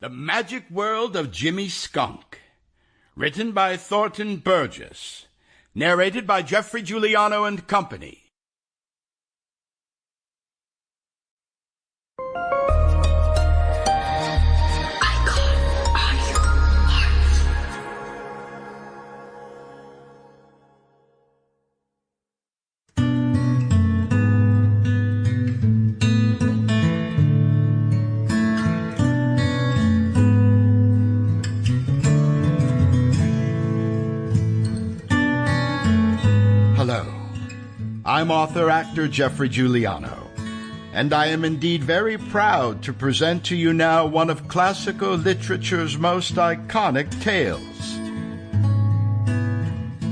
The Magic World of Jimmy Skunk. Written by Thornton Burgess. Narrated by Geoffrey Giuliano and Company. Hello, I'm author-actor Geoffrey Giuliano, and I am indeed very proud to present to you now one of classical literature's most iconic tales.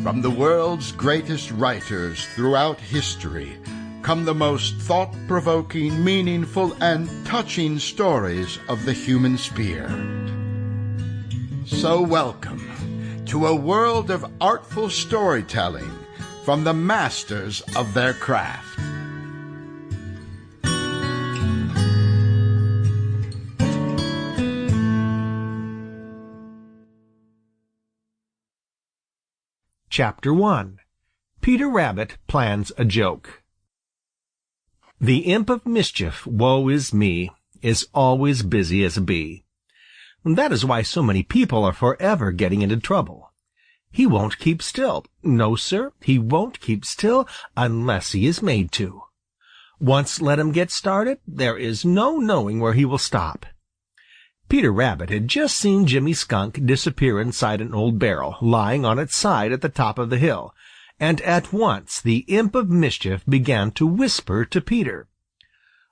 From the world's greatest writers throughout history come the most thought-provoking, meaningful, and touching stories of the human spirit. So welcome to a world of artful storytelling from the masters of their craft. Chapter 1. Peter Rabbit Plans a Joke. The imp of mischief, woe is me, is always busy as a bee. That is why so many people are forever getting into trouble. He won't keep still. No, sir, he won't keep still unless he is made to. Once let him get started, there is no knowing where he will stop. Peter Rabbit had just seen Jimmy Skunk disappear inside an old barrel lying on its side at the top of the hill, and at once the imp of mischief began to whisper to Peter.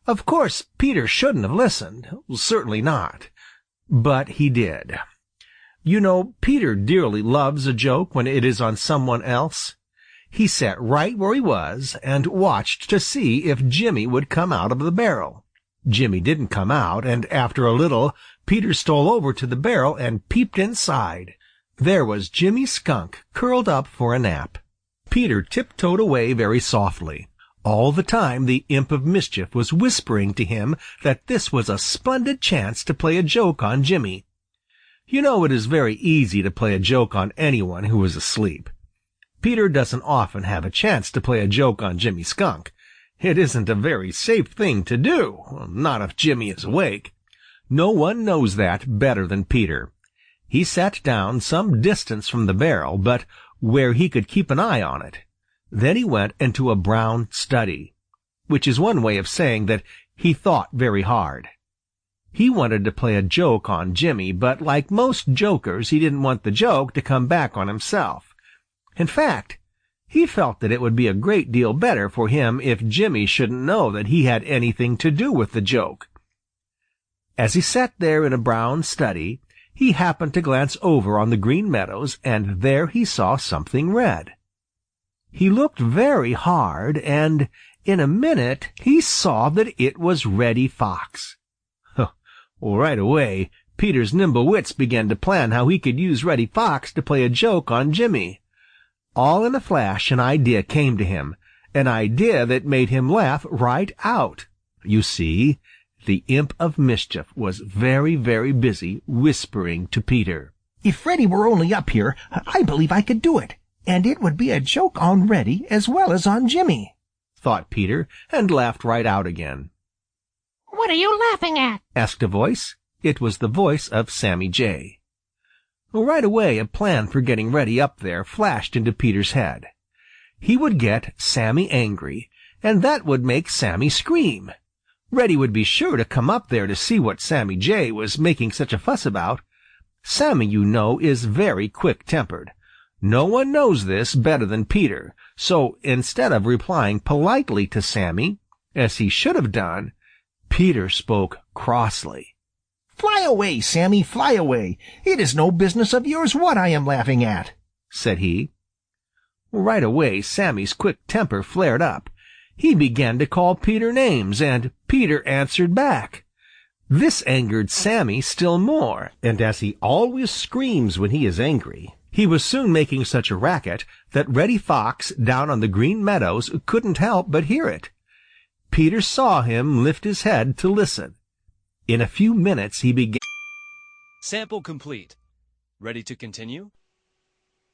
Of course, Peter shouldn't have listened. Certainly not. But he did. You know, Peter dearly loves a joke when it is on someone else. He sat right where he was and watched to see if Jimmy would come out of the barrel. Jimmy didn't come out, and after a little, Peter stole over to the barrel and peeped inside. There was Jimmy Skunk curled up for a nap. Peter tiptoed away very softly. All the time the imp of mischief was whispering to him that this was a splendid chance to play a joke on Jimmy. You know, it is very easy to play a joke on anyone who is asleep. Peter doesn't often have a chance to play a joke on Jimmy Skunk. It isn't a very safe thing to do, not if Jimmy is awake. No one knows that better than Peter. He sat down some distance from the barrel, but where he could keep an eye on it. Then he went into a brown study, which is one way of saying that he thought very hard. He wanted to play a joke on Jimmy, but like most jokers, he didn't want the joke to come back on himself. In fact, he felt that it would be a great deal better for him if Jimmy shouldn't know that he had anything to do with the joke. As he sat there in a brown study, he happened to glance over on the Green Meadows, and there he saw something red. He looked very hard, and in a minute he saw that it was Reddy Fox. Well, right away, Peter's nimble wits began to plan how he could use Reddy Fox to play a joke on Jimmy. All in a flash an idea came to him, an idea that made him laugh right out. You see, the imp of mischief was very, very busy whispering to Peter. If Reddy were only up here, I believe I could do it, and it would be a joke on Reddy as well as on Jimmy, thought Peter, and laughed right out again. What are you laughing at? Asked a voice. It was the voice of Sammy Jay. Right away a plan for getting Reddy up there flashed into Peter's head. He would get Sammy angry, and that would make Sammy scream. Reddy would be sure to come up there to see what Sammy Jay was making such a fuss about. Sammy, you know, is very quick-tempered. No one knows this better than Peter, so instead of replying politely to Sammy, as he should have done, Peter spoke crossly. "Fly away, Sammy, fly away. It is no business of yours what I am laughing at," said he. Right away Sammy's quick temper flared up. He began to call Peter names, and Peter answered back. This angered Sammy still more, and as he always screams when he is angry, he was soon making such a racket that Reddy Fox down on the Green Meadows couldn't help but hear it. Peter saw him lift his head to listen. In a few minutes he began. Sample complete. Ready to continue?